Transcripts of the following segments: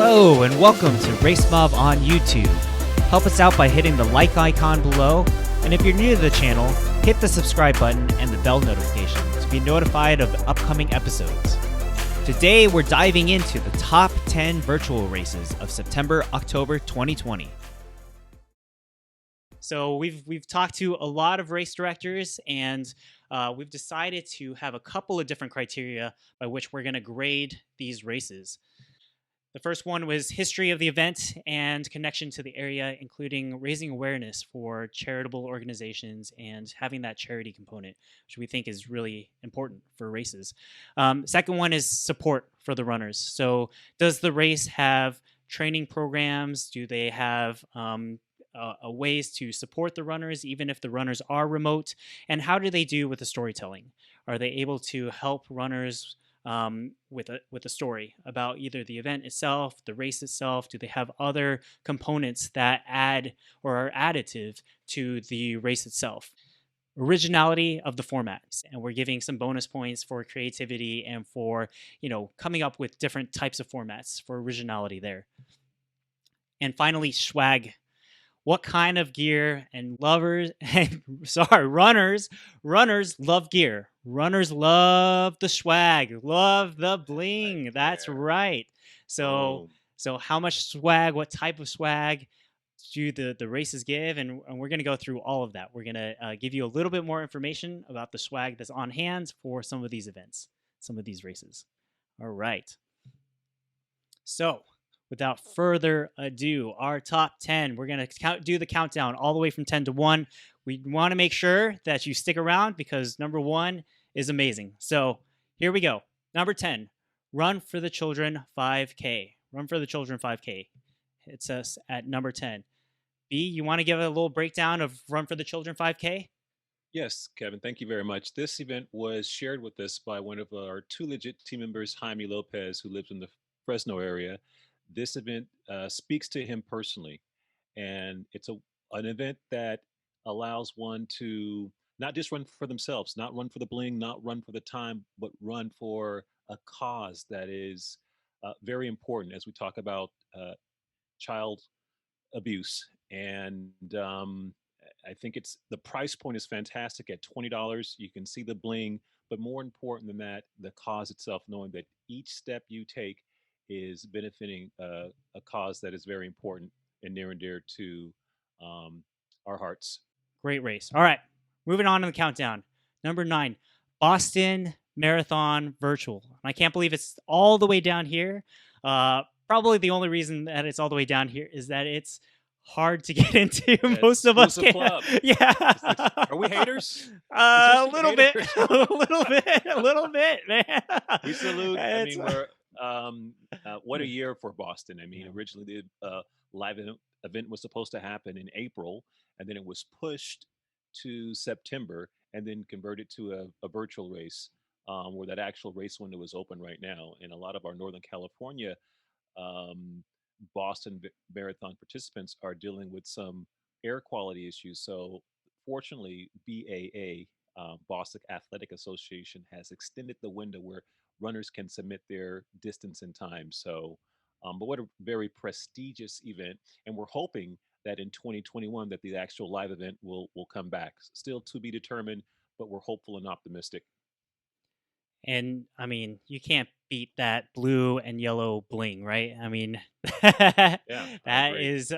Hello and welcome to RaceMob on YouTube. Help us out by hitting the like icon below, and if you're new to the channel, hit the subscribe button and the bell notification to be notified of upcoming episodes. Today we're diving into the top 10 virtual races of September-October 2020. So we've talked to a lot of race directors, and we've decided to have a couple of different criteria by which we're going to grade these races. The first one was history of the event and connection to the area, including raising awareness for charitable organizations and having that charity component, which we think is really important for races. Second one is support for the runners. So does the race have training programs? Do they have ways to support the runners, even if the runners are remote? And how do they do with the storytelling? Are they able to help runners with a story about either the event itself, the race itself? Do they have other components that add or are additive to the race itself? Originality of the formats, and we're giving some bonus points for creativity and for coming up with different types of formats for originality there. And finally, swag. What kind of gear and runners love gear. Runners love the swag, love the bling. Right. That's right. So how much swag, what type of swag do the races give? And we're going to go through all of that. We're going to give you a little bit more information about the swag that's on hand for some of these events, some of these races. All right. So without further ado, our top 10, we're going to do the countdown all the way from 10 to 1. We want to make sure that you stick around because number 1 is amazing. So here we go. Number 10, Run for the Children 5K. Run for the Children 5K. It's us at number 10. B, you want to give a little breakdown of Run for the Children 5K? Yes, Kevin, thank you very much. This event was shared with us by one of our Too Legit team members, Jaime Lopez, who lives in the Fresno area. This event speaks to him personally, and it's an event that allows one to not just run for themselves, not run for the bling, not run for the time, but run for a cause that is very important as we talk about child abuse. And I think the price point is fantastic at $20. You can see the bling, but more important than that, the cause itself, knowing that each step you take is benefiting a cause that is very important and near and dear to our hearts. Great race. All right, moving on to the countdown. Number 9, Boston Marathon Virtual. I can't believe it's all the way down here. Probably the only reason that it's all the way down here is that it's hard to get into. Most of us can't. Club. Yeah. Are we haters? A little bit, a little bit, man. We salute. I mean, we're what a year for Boston. I mean, originally the live event was supposed to happen in April, and then it was pushed to September, and then converted to a virtual race, where that actual race window is open right now. And a lot of our Northern California Boston Marathon participants are dealing with some air quality issues. So fortunately, BAA, Boston Athletic Association, has extended the window where runners can submit their distance and time. So, but what a very prestigious event. And we're hoping that in 2021 that the actual live event will come back. Still to be determined, but we're hopeful and optimistic. And I mean, you can't beat that blue and yellow bling, right? I mean, that is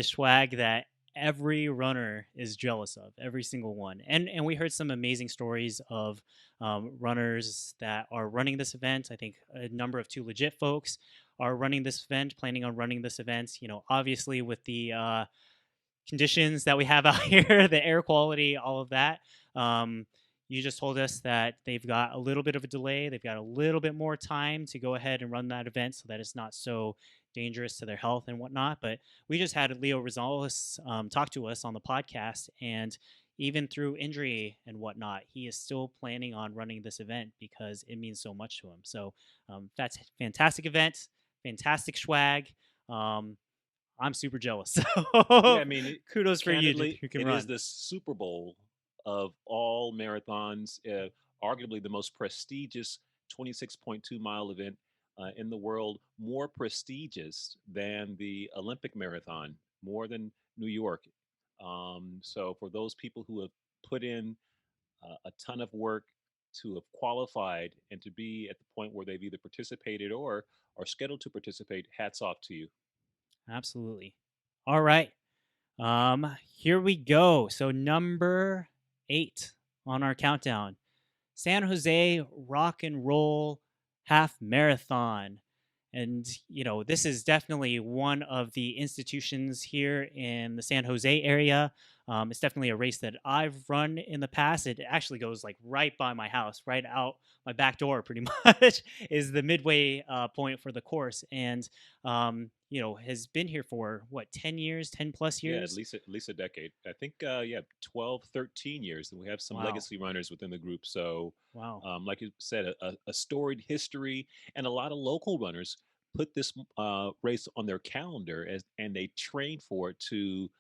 swag that every runner is jealous of, every single one. And we heard some amazing stories of runners that are running this event. I think a number of Too Legit folks are running this event, planning on running this event. Obviously with the conditions that we have out here, the air quality, all of that. You just told us that they've got a little bit of a delay. They've got a little bit more time to go ahead and run that event so that it's not so dangerous to their health and whatnot. But we just had Leo Rosales talk to us on the podcast, and even through injury and whatnot, he is still planning on running this event because it means so much to him. So that's a fantastic event, fantastic swag. I'm super jealous. I mean, kudos for you who can run. It is the Super Bowl of all marathons, arguably the most prestigious 26.2 mile event in the world more prestigious than the Olympic marathon, more than New York. So for those people who have put in a ton of work to have qualified and to be at the point where they've either participated or are scheduled to participate, hats off to you. Absolutely. All right. Here we go. So number 8 on our countdown, San Jose Rock and Roll Half Marathon. And, this is definitely one of the institutions here in the San Jose area. It's definitely a race that I've run in the past. It actually goes like right by my house, right out my back door, pretty much, is the midway point for the course. And, has been here for what, 10 years, 10 plus Yeah, years? at least a decade. I think yeah, 12, 13 years, and we have some Wow. legacy runners within the group. So, Wow. like you said, a storied history, and a lot of local runners put this race on their calendar and they train for it to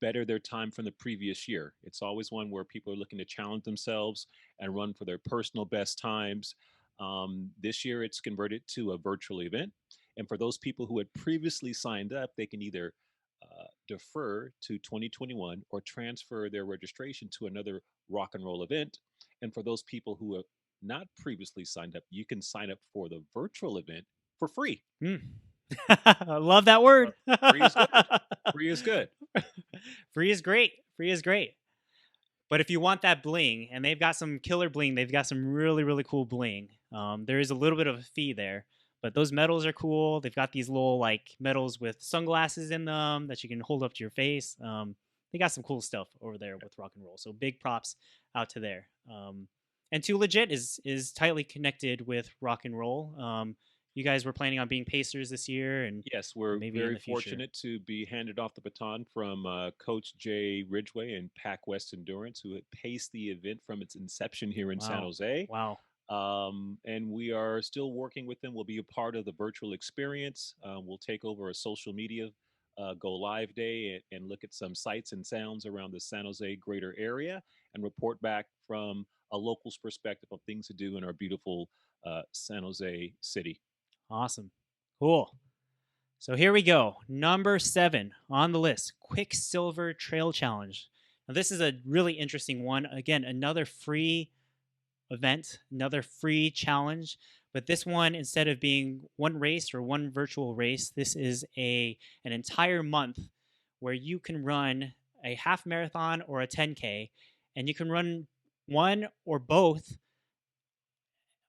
better their time from the previous year. It's always one where people are looking to challenge themselves and run for their personal best times. This year, it's converted to a virtual event, and for those people who had previously signed up, they can either defer to 2021 or transfer their registration to another rock and roll event. And for those people who have not previously signed up, you can sign up for the virtual event for free. Mm. I love that Uh, word. Free is good. Free is good. Free is great. Free is great. But if you want that bling, and they've got some killer bling, they've got some really, really cool bling. There is a little bit of a fee there, but those medals are cool. They've got these little like medals with sunglasses in them that you can hold up to your face. They got some cool stuff over there with rock and roll. So big props out to there. And Too Legit is tightly connected with rock and roll. You guys were planning on being pacers this year, and Yes, we're maybe in very the future. fortunate to be handed off the baton from Coach Jay Ridgway and Pac West Endurance, who had paced the event from its inception here in San Wow, Jose. wow, And we are still working with them. We'll be a part of the virtual experience. We'll take over a social media go live day and look at some sights and sounds around the San Jose greater area and report back from a local's perspective of things to do in our beautiful San Jose city. awesome, cool. So here we go. Number 7 on the list, Quicksilver Trail Challenge. Now, this is a really interesting one. Again, another free event, another free challenge. But this one, instead of being one race or one virtual race, this is an entire month where you can run a half marathon or a 10K, and you can run one or both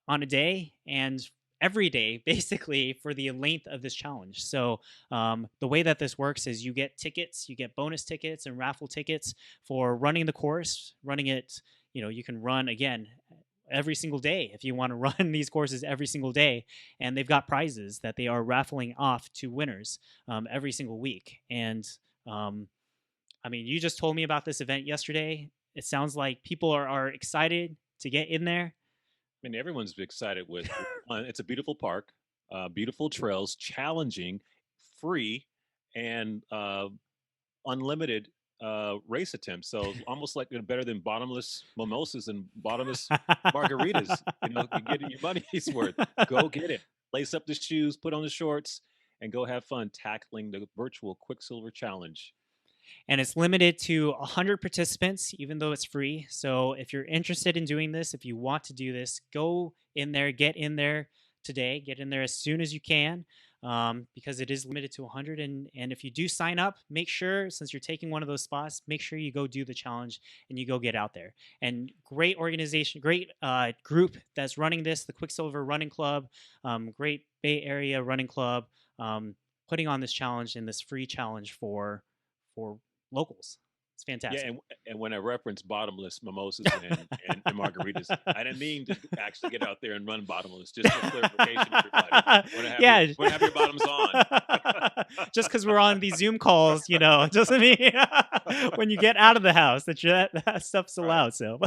on a day and every day basically for the length of this challenge. So the way that this works is you get tickets, you get bonus tickets and raffle tickets for running the course, running it. You can run again every single day if you want to run these courses every single day, and they've got prizes that they are raffling off to winners every single week. And um, I mean, you just told me about this event yesterday. It sounds like people are excited to get in there. I mean, everyone's excited with one. It's a beautiful park, beautiful trails, challenging, free, and unlimited race attempts. So it's almost like they're better than bottomless mimosas and bottomless margaritas. You're getting your money's worth. Go get it. Lace up the shoes, put on the shorts, and go have fun tackling the virtual Quicksilver Challenge. And it's limited to 100 participants, even though it's free. So if you're interested in doing this, if you want to do this, go in there, get in there today, get in there as soon as you can, because it is limited to 100. And if you do sign up, make sure, since you're taking one of those spots, make sure you go do the challenge and you go get out there. And great organization, great group that's running this, the Quicksilver Running Club, great Bay Area Running Club, putting on this challenge and this free challenge for locals. It's Yeah, fantastic. and when I reference bottomless mimosas and margaritas, I didn't mean to actually get out there and run bottomless. Just for clarification, everybody, Yeah. want to have your bottoms on. Just because we're on these Zoom calls, doesn't mean when you get out of the house that stuff's All right. allowed. So,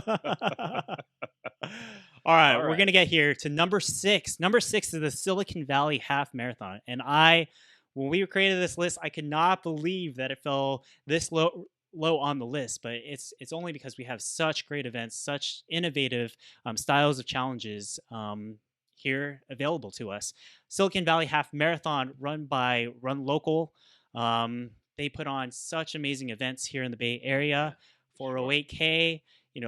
all right, All we're right. gonna get here to number 6. Number 6 is the Silicon Valley Half Marathon, and when we created this list, I could not believe that it fell this low on the list. But it's only because we have such great events, such innovative styles of challenges here available to us. Silicon Valley Half Marathon, run by Run Local. They put on such amazing events here in the Bay Yeah, Area. for sure. 408K,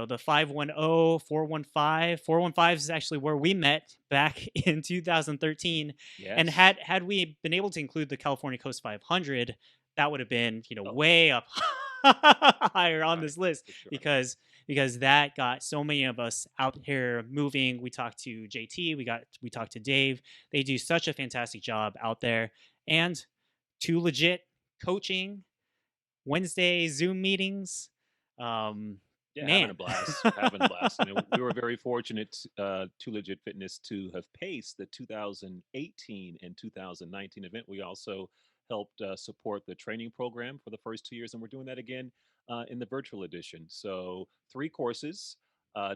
the 510, 415. 415 is actually where we met back in 2013. And Yes. had we been able to include the California Coast 500, that would have been, Oh, way up higher on right. this list For sure. because that got so many of us out here moving. We talked to JT, we talked to Dave. They do such a fantastic job out there, and too legit coaching, Wednesday Zoom meetings. Um, Yeah, having a man, blast, having a blast. We were very fortunate, to Legit Fitness to have paced the 2018 and 2019 event. We also helped support the training program for the first 2 years, and we're doing that again in the virtual edition. So 3 courses,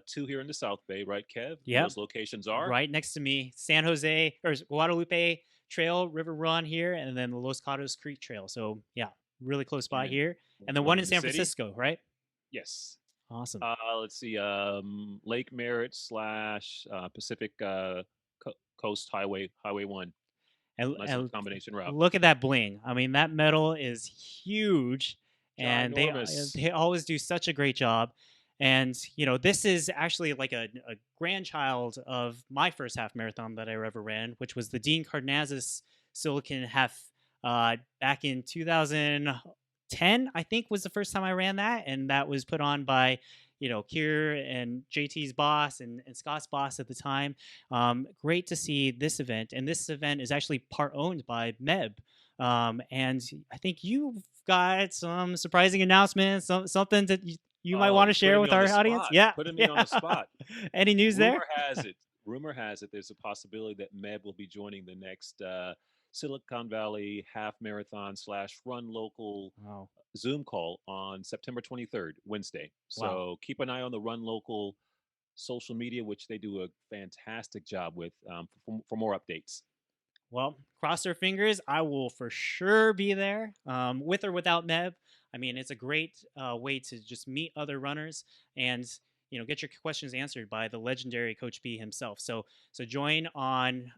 two here in the South Bay, right, Kev? And yep, those locations are right next to me, San Jose or Guadalupe Trail, River Run here, and then the Los Gatos Creek Trail. So yeah, really close by and here, and then one one in in the San city. Francisco, right? Yes. Awesome. Let's see. Lake Merritt slash Pacific Coast Highway 1. Nice little And combination route. look at that bling. I mean, that metal is huge, and Ginormous. they always do such a great job. And this is actually like a grandchild of my first half marathon that I ever ran, which was the Dean Cardenas Silicon Half back in 2010. I think was the first time I ran that, and that was put on by Kier and JT's boss and Scott's boss at the time. Great to see this event, and this event is actually part owned by Meb. And I think you've got some surprising announcements, something that you might Oh, want to you're share putting me with on the our audience. spot. Yeah, Putting me on yeah. the spot. Any news there? Rumor has it. Rumor has it. There's a possibility that Meb will be joining the next Silicon Valley half marathon slash run local Wow, Zoom call on September 23rd, Wednesday. wow. So keep an eye on the run local social media, which they do a fantastic job with, for more updates. Well, cross our fingers. I will for sure be there, with or without Meb. I mean, it's a great way to just meet other runners and get your questions answered by the legendary Coach B himself. So join on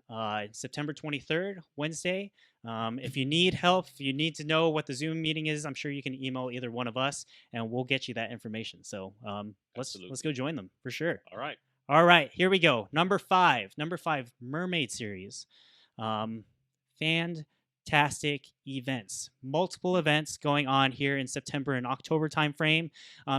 September 23rd, Wednesday. If you need help, if you need to know what the Zoom meeting is, I'm sure you can email either one of us, and we'll get you that information. So let's go Absolutely. join them for sure. All right. All right, here we go. Number five, Mermaid Series. Um, Fantastic events. Multiple events going on here in September and October timeframe.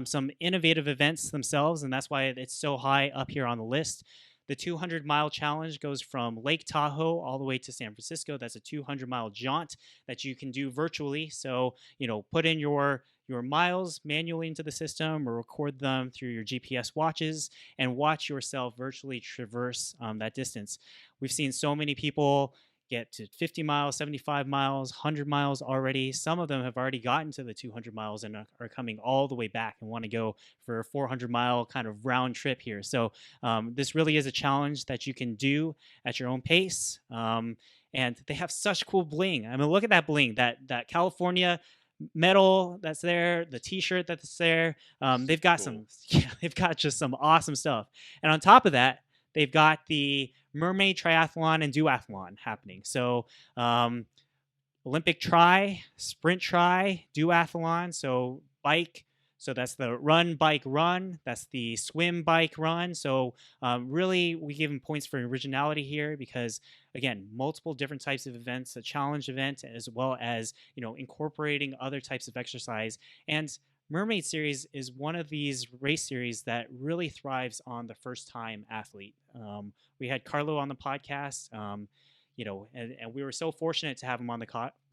Some innovative events themselves, and that's why it's so high up here on the list. The 200-mile challenge goes from Lake Tahoe all the way to San Francisco. That's a 200-mile jaunt that you can do virtually. So, put in your miles manually into the system or record them through your GPS watches and watch yourself virtually traverse that distance. We've seen so many people get to 50 miles, 75 miles, 100 miles already. Some of them have already gotten to the 200 miles and are coming all the way back and want to go for a 400-mile kind of round trip here. So this really is a challenge that you can do at your own pace. And they have such cool bling. I mean, look at that bling, that California metal that's there, the T-shirt that's there. They've Super got cool. some, yeah, they've got just some awesome stuff. And on top of that, they've got the Mermaid Triathlon and Duathlon happening. So Olympic tri, sprint tri, duathlon. So bike. So that's the run, bike, run. That's the swim, bike, run. So really, we give them points for originality here because, again, multiple different types of events, a challenge event, as well as incorporating other types of exercise. And Mermaid Series is one of these race series that really thrives on the first time athlete. We had Carlo on the podcast. And we were so fortunate to have him on the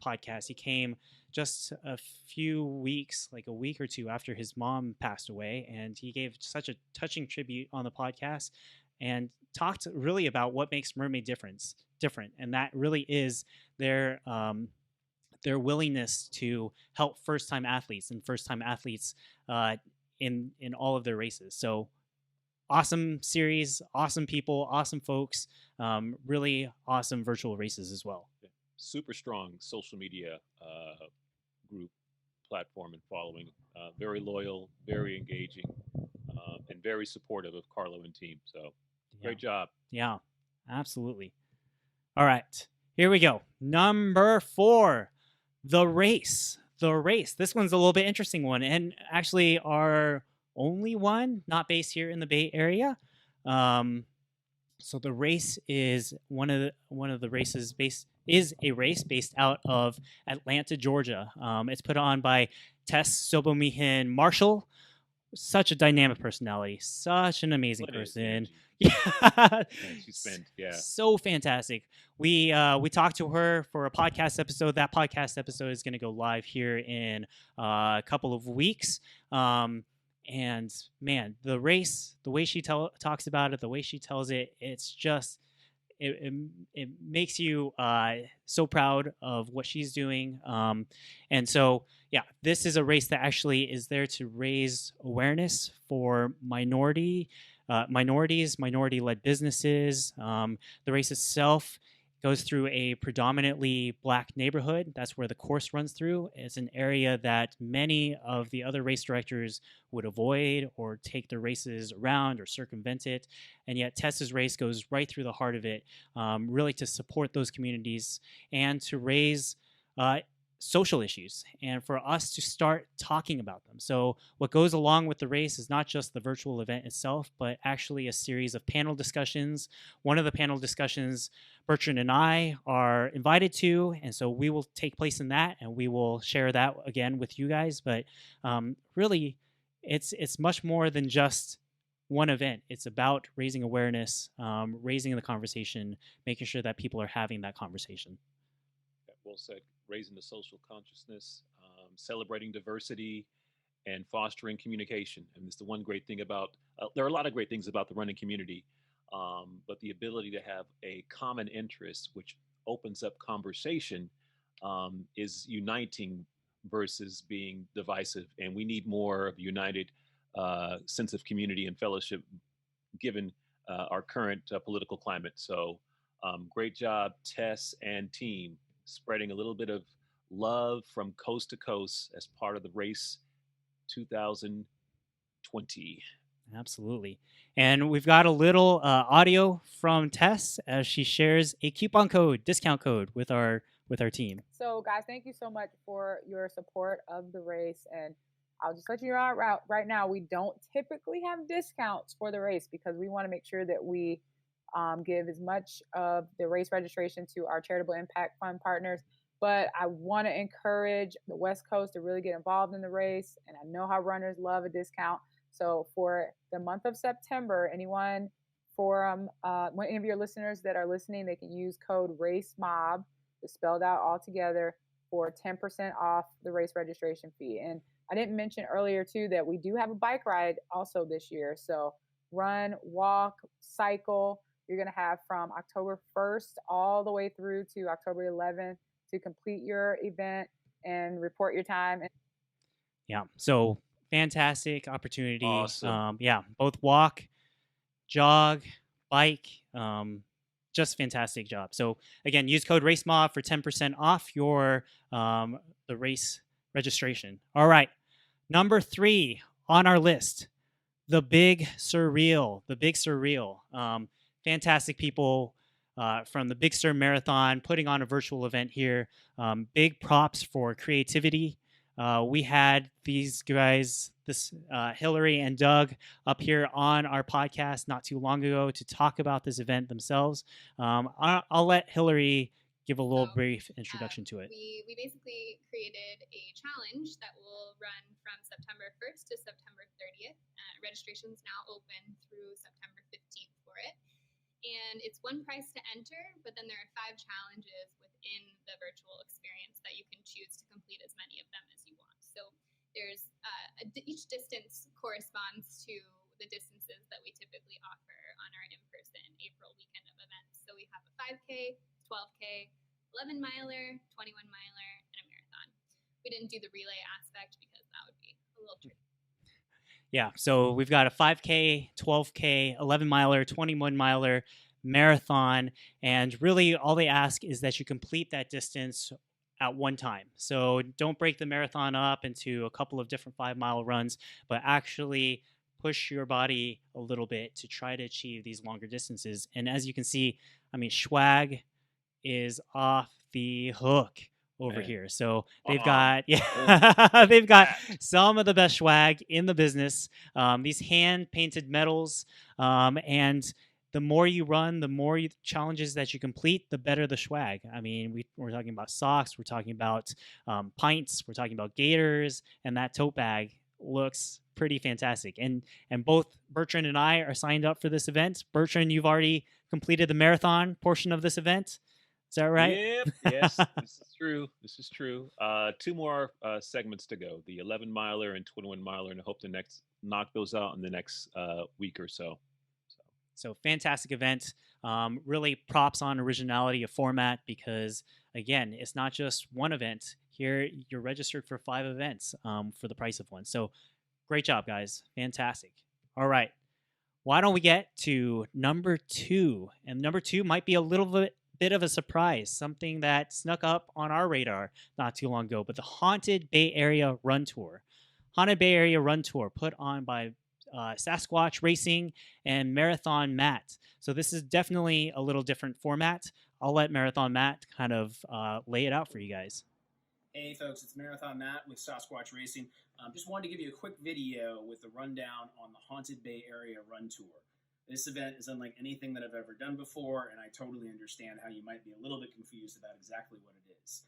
podcast. He came just a few weeks, like a week or two after his mom passed away, and he gave such a touching tribute on the podcast and talked really about what makes Mermaid different, and that really is their willingness to help first time athletes uh, in all of their races. So awesome series, awesome people, awesome folks, really awesome virtual races as well. Yeah. Super strong social media group platform and following. Very loyal, very engaging, and very supportive of Carlo and team. So Yeah, great job. yeah. Absolutely. All right. Here we go. Number 4, the race. The race. This one's a little bit interesting one, and actually our only one not based here in the Bay Area. So the race is one of the races based is a race based out of Atlanta, Georgia. It's put on by Tess Sobomihin Marshall. Such a dynamic personality, such an amazing What is person. Angie? Yeah, Man, she spent, yeah. so fantastic. We talked to her for a podcast episode. That podcast episode is going to go live here in a couple of weeks. And man, the race, the way she talks about it, the way she tells it, it's just it makes you so proud of what she's doing. And so, yeah, this is a race that actually is there to raise awareness for minorities, minority-led businesses. The race itself goes through a predominantly black neighborhood. That's where the course runs through. It's an area that many of the other race directors would avoid or take their races around or circumvent it. And yet Tessa's race goes right through the heart of it, really to support those communities and to raise social issues and for us to start talking about them. So what goes along with the race is not just the virtual event itself, but actually a series of panel discussions. One of the panel discussions Bertrand and I are invited to, and so we will take place in that, and we will share that again with you guys. But really, it's much more than just one event. It's about raising awareness, raising the conversation, making sure that people are having that conversation. Well said. Raising the social consciousness, celebrating diversity, and fostering communication. And it's the one great thing about, there are a lot of great things about the running community, but the ability to have a common interest, which opens up conversation, is uniting versus being divisive. And we need more of a united sense of community and fellowship given our current political climate. So great job, Tess and team, spreading a little bit of love from coast to coast as part of the race 2020. Absolutely. And we've got a little audio from Tess as she shares a coupon code, discount code with our team. So, guys, thank you so much for your support of the race. And I'll just let you know right now, we don't typically have discounts for the race because we want to make sure that we give as much of the race registration to our charitable impact fund partners. But I want to encourage the West Coast to really get involved in the race. And I know how runners love a discount. So for the month of September, anyone for any of your listeners that are listening, they can use code RaceMob, spelled out all together, for 10% off the race registration fee. And I didn't mention earlier too that we do have a bike ride also this year. So run, walk, cycle. You're going to have from October 1st all the way through to October 11th to complete your event and report your time. Yeah. So fantastic opportunity. Awesome. Yeah. Both walk, jog, bike. Just fantastic job. So again, use code RaceMob for 10% off your the race registration. All right. Number 3 on our list, the Big Sur. The Big Sur. Fantastic people from the Big Sur Marathon putting on a virtual event here. Big props for creativity. We had these guys, Hillary and Doug, up here on our podcast not too long ago to talk about this event themselves. I'll let Hillary give a little brief introduction to it. We basically created a challenge that will run from September 1st to September 30th. Registration is now open through September 15th for it. And it's one price to enter, but then there are 5 challenges within the virtual experience that you can choose to complete as many of them as you want. So there's each distance corresponds to the distances that we typically offer on our in-person April weekend of events. So we have a 5K, 12K, 11 miler, 21 miler, and a marathon. We didn't do the relay aspect because that would be a little tricky. Yeah, so we've got a 5K, 12K, 11 miler, 21 miler, marathon, and really all they ask is that you complete that distance at one time. So don't break the marathon up into a couple of different 5-mile runs, but actually push your body a little bit to try to achieve these longer distances. And as you can see, I mean, swag is off the hook over here. So they've got they've got some of the best swag in the business. These hand painted medals, and the more you run, the more challenges that you complete, the better the swag. I mean, we're talking about socks, we're talking about pints, we're talking about gaiters, and that tote bag looks pretty fantastic. And both Bertrand and I are signed up for this event. Bertrand, you've already completed the marathon portion of this event. Is that right? Yep. Yes, this is true. This is true. 2 more segments to go: the 11 miler and 21 miler, and I hope to knock those out in the next week or so. So fantastic event. Really props on Originality of format, because again, it's not just one event. Here you're registered for 5 events for the price of one. So great job, guys. Fantastic. All right. Why don't we get to number 2? And number 2 might be a little bit of a surprise, something that snuck up on our radar not too long ago, but the Haunted Bay Area Run Tour. Haunted Bay Area Run Tour put on by Sasquatch Racing and Marathon Matt. So this is definitely a little different format. I'll let Marathon Matt kind of lay it out for you guys. Hey folks, it's Marathon Matt with Sasquatch Racing. Just wanted to give you a quick video with the rundown on the Haunted Bay Area Run Tour. This event is unlike anything that I've ever done before, and I totally understand how you might be a little bit confused about exactly what it is.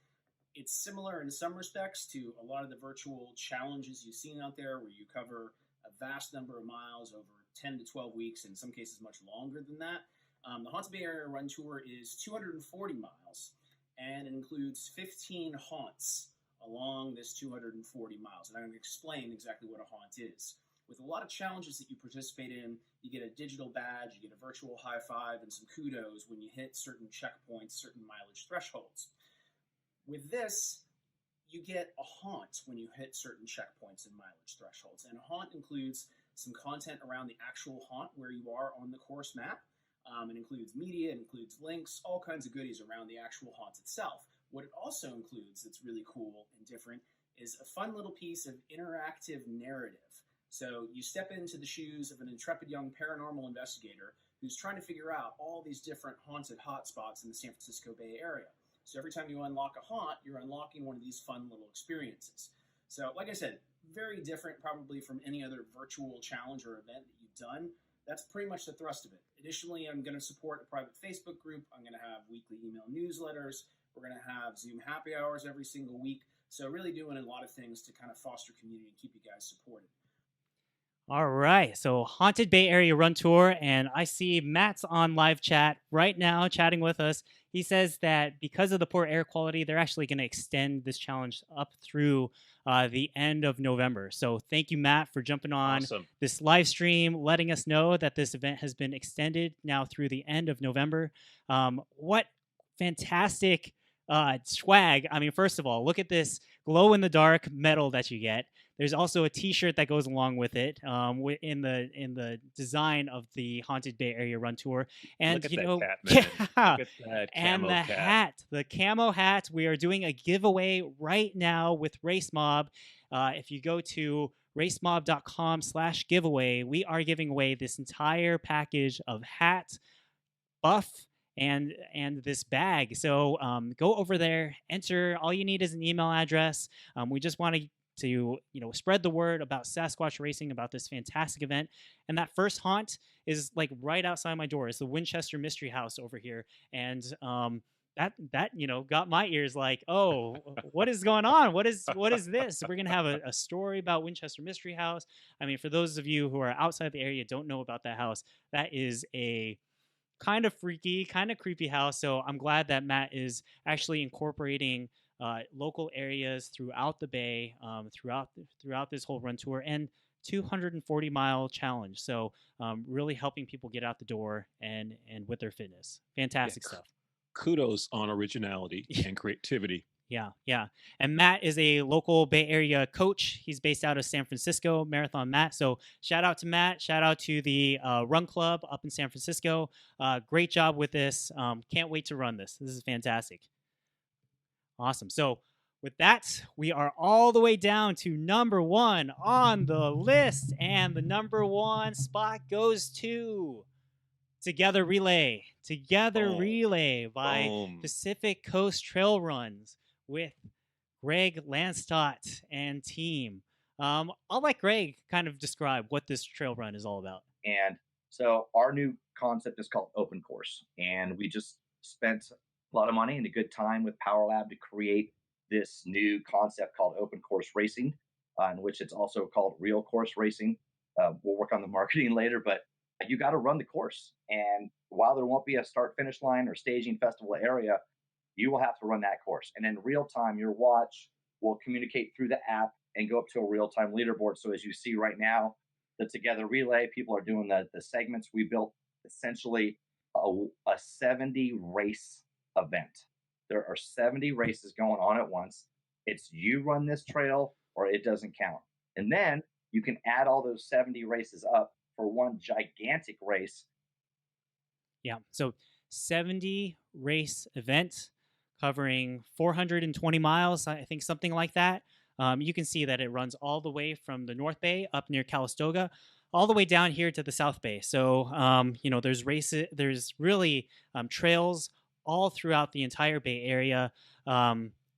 It's similar in some respects to a lot of the virtual challenges you've seen out there, where you cover a vast number of miles over 10 to 12 weeks, in some cases much longer than that. The Haunted Bay Area Run Tour is 240 miles, and it includes 15 haunts along this 240 miles. And I'm going to explain exactly what a haunt is. With a lot of challenges that you participate in, you get a digital badge, you get a virtual high five, and some kudos when you hit certain checkpoints, certain mileage thresholds. With this, you get a haunt when you hit certain checkpoints and mileage thresholds. And a haunt includes some content around the actual haunt where you are on the course map. It includes media, it includes links, all kinds of goodies around the actual haunt itself. What it also includes that's really cool and different is a fun little piece of interactive narrative. So you step into the shoes of an intrepid young paranormal investigator who's trying to figure out all these different haunted hotspots in the San Francisco Bay Area. So every time you unlock a haunt, you're unlocking one of these fun little experiences. So like I said, very different probably from any other virtual challenge or event that you've done. That's pretty much the thrust of it. Additionally, I'm going to support a private Facebook group. I'm going to have weekly email newsletters. We're going to have Zoom happy hours every single week. So really doing a lot of things to kind of foster community and keep you guys supported. All right, so Haunted Bay Area Run Tour, and I see Matt's on live chat right now chatting with us. He says that because of the poor air quality, they're actually going to extend this challenge up through the end of November. So thank you, Matt, for jumping on this live stream, letting us know that this event has been extended now through the end of November. What fantastic swag. I mean, first of all, look at this glow-in-the-dark medal that you get. There's also a T-shirt that goes along with it in the design of the Haunted Bay Area Run Tour. And Look at you that know, cat, man. yeah, Look at that and camo the cat. hat, the camo hat. We are doing a giveaway right now with RaceMob. If you go to racemob.com/giveaway, we are giving away this entire package of hat, buff, and this bag. So go over there, enter. All you need is an email address. We just want to spread the word about Sasquatch Racing, about this fantastic event. And that first haunt is like right outside my door. It's the Winchester Mystery House over here. And that got my ears like, oh, what is going on? What is this? We're gonna have a story about Winchester Mystery House. I mean, for those of you who are outside the area, don't know about that house, that is a kind of freaky, kind of creepy house. So I'm glad that Matt is actually incorporating local areas throughout the Bay, throughout this whole run tour and 240-mile challenge. So really helping people get out the door and with their fitness. Fantastic stuff. Kudos on originality and creativity. Yeah. And Matt is a local Bay Area coach. He's based out of San Francisco, Marathon Matt. So shout out to Matt. Shout out to the Run Club up in San Francisco. Great job with this. Can't wait to run this. This is fantastic. Awesome. So with that, we are all the way down to number 1 on the list, and the number 1 spot goes to Together Relay. Together Boom. Relay by Boom. Pacific Coast Trail Runs with Greg Landstott and team. I'll let Greg kind of describe what this trail run is all about. And so our new concept is called Open Course. And we just spent a lot of money and a good time with Power Lab to create this new concept called Open Course Racing, in which it's also called Real Course Racing. We'll work on the marketing later, but you got to run the course. And while there won't be a start finish line or staging festival area, you will have to run that course. And in real time, your watch will communicate through the app and go up to a real time leaderboard. So as you see right now, the Together Relay, people are doing the segments. We built essentially a 70 race event. There are 70 races going on at once. It's you run this trail or it doesn't count. And then you can add all those 70 races up for one gigantic race. Yeah, so 70 race event covering 420 miles, I think something like that. You can see that it runs all the way from the North Bay up near Calistoga, all the way down here to the South Bay. So, there's races, there's really trails all throughout the entire Bay Area.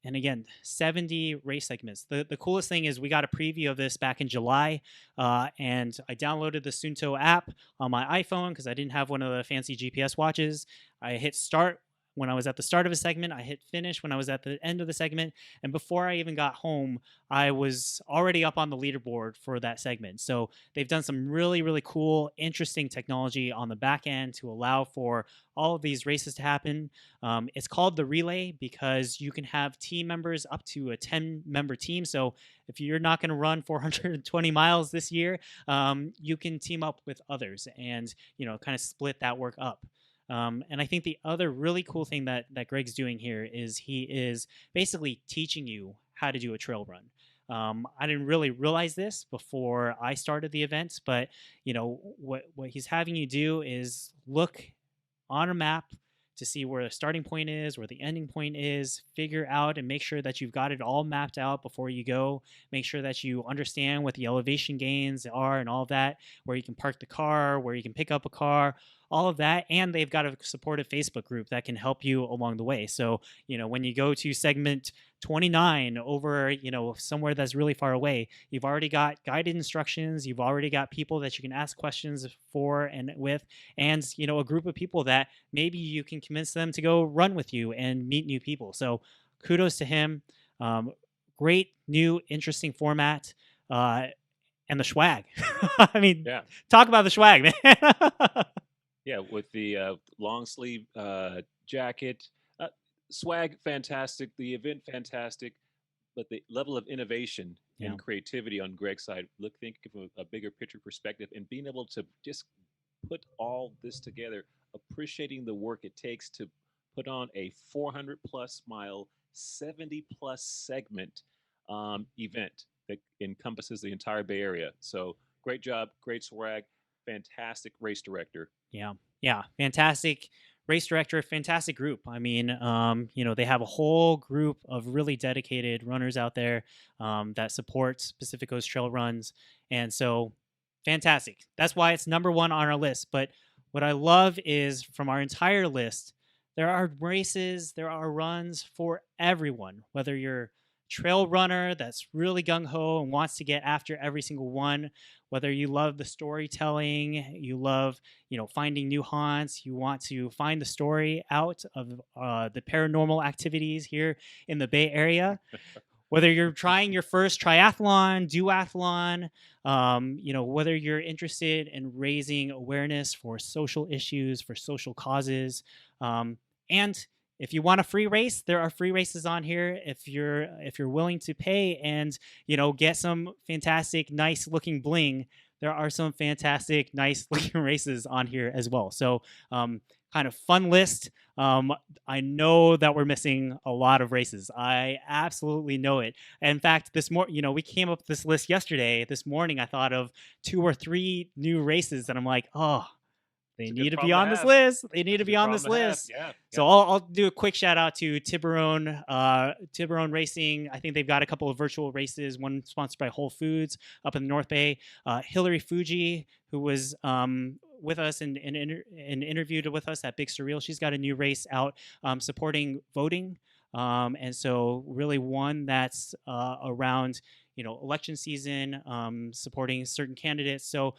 And again, 70 race segments. The coolest thing is we got a preview of this back in July, and I downloaded the Sunto app on my iPhone because I didn't have one of the fancy GPS watches. I hit start when I was at the start of a segment. I hit finish when I was at the end of the segment. And before I even got home, I was already up on the leaderboard for that segment. So they've done some really, really cool, interesting technology on the back end to allow for all of these races to happen. It's called the Relay because you can have team members up to a 10-member team. So if you're not going to run 420 miles this year, you can team up with others and, kind of split that work up. And I think the other really cool thing that Greg's doing here is he is basically teaching you how to do a trail run. I didn't really realize this before I started the event, but what he's having you do is look on a map to see where the starting point is, where the ending point is, figure out and make sure that you've got it all mapped out before you go. Make sure that you understand what the elevation gains are and all of that, where you can park the car, where you can pick up a car, all of that. And they've got a supportive Facebook group that can help you along the way. So, when you go to segment 29 over, somewhere that's really far away, you've already got guided instructions. You've already got people that you can ask questions for and with, and, a group of people that maybe you can convince them to go run with you and meet new people. So kudos to him. Great new, interesting format. And the swag. I mean, Yeah. Talk about the swag, man. Yeah, with the long sleeve jacket, swag fantastic, the event fantastic, but the level of innovation and creativity on Greg's side, think of a bigger picture perspective and being able to just put all this together, appreciating the work it takes to put on a 400 plus mile, 70 plus segment event that encompasses the entire Bay Area. So great job, great swag, fantastic race director. Yeah. Fantastic race director, fantastic group. I mean, they have a whole group of really dedicated runners out there that support Pacific Coast Trail Runs. And so fantastic. That's why it's number 1 on our list. But what I love is from our entire list, there are races, there are runs for everyone, whether you're trail runner that's really gung-ho and wants to get after every single one, whether you love the storytelling, you love finding new haunts, you want to find the story out of the paranormal activities here in the Bay Area, whether you're trying your first triathlon, duathlon, whether you're interested in raising awareness for social issues, for social causes, and if you want a free race, there are free races on here. If you're willing to pay and get some fantastic, nice looking bling, there are some fantastic, nice looking races on here as well. So, kind of fun list. I know that we're missing a lot of races. I absolutely know it. In fact, we came up with this list yesterday. This morning, I thought of 2 or 3 new races, and I'm like, oh, They It's a need good to be problem on to this have. list. They need That's to a be good on problem this to have. list. Yeah. So I'll do a quick shout out to Tiburon, Tiburon Racing. I think they've got a couple of virtual races, one sponsored by Whole Foods up in the North Bay. Hillary Fuji, who was with us and interviewed with us at Big Sur. She's got a new race out supporting voting. And so really one that's around election season, supporting certain candidates. So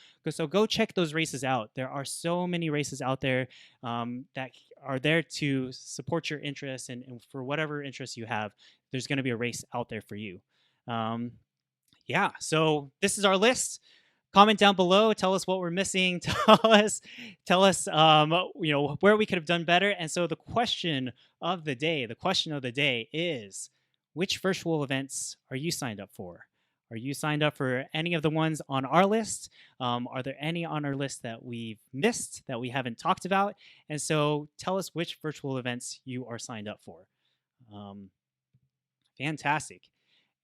go check those races out. There are so many races out there that are there to support your interests, and for whatever interests you have, there's going to be a race out there for you. Yeah, so this is our list. Comment down below. Tell us what we're missing. Tell us, where we could have done better. And so the question of the day is, which virtual events are you signed up for? Are you signed up for any of the ones on our list? Are there any on our list that we've missed, that we haven't talked about? And so tell us which virtual events you are signed up for. Fantastic.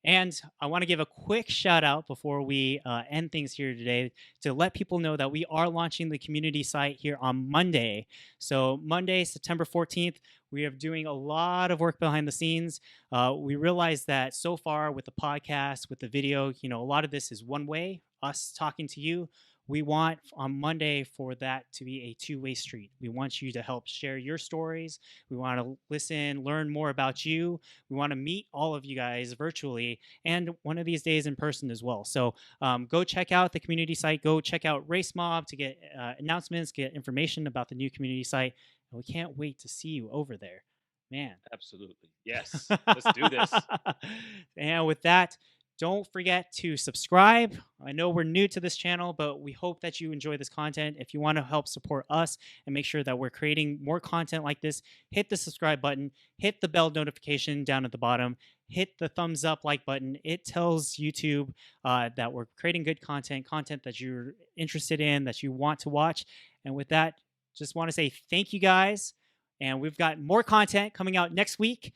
And I want to give a quick shout out before we end things here today to let people know that we are launching the community site here on Monday. So Monday, September 14th, we are doing a lot of work behind the scenes. We realize that so far with the podcast, with the video, a lot of this is one way, us talking to you. We want on Monday for that to be a two-way street. We want you to help share your stories. We want to listen, learn more about you. We want to meet all of you guys virtually and one of these days in person as well. So go check out the community site. Go check out RaceMob to get announcements, get information about the new community site. And we can't wait to see you over there. Man. Absolutely. Yes. Let's do this. And with that, don't forget to subscribe. I know we're new to this channel, but we hope that you enjoy this content. If you want to help support us and make sure that we're creating more content like this, hit the subscribe button, hit the bell notification down at the bottom, hit the thumbs up like button. It tells YouTube that we're creating good content that you're interested in, that you want to watch. And with that, just want to say thank you guys. And we've got more content coming out next week.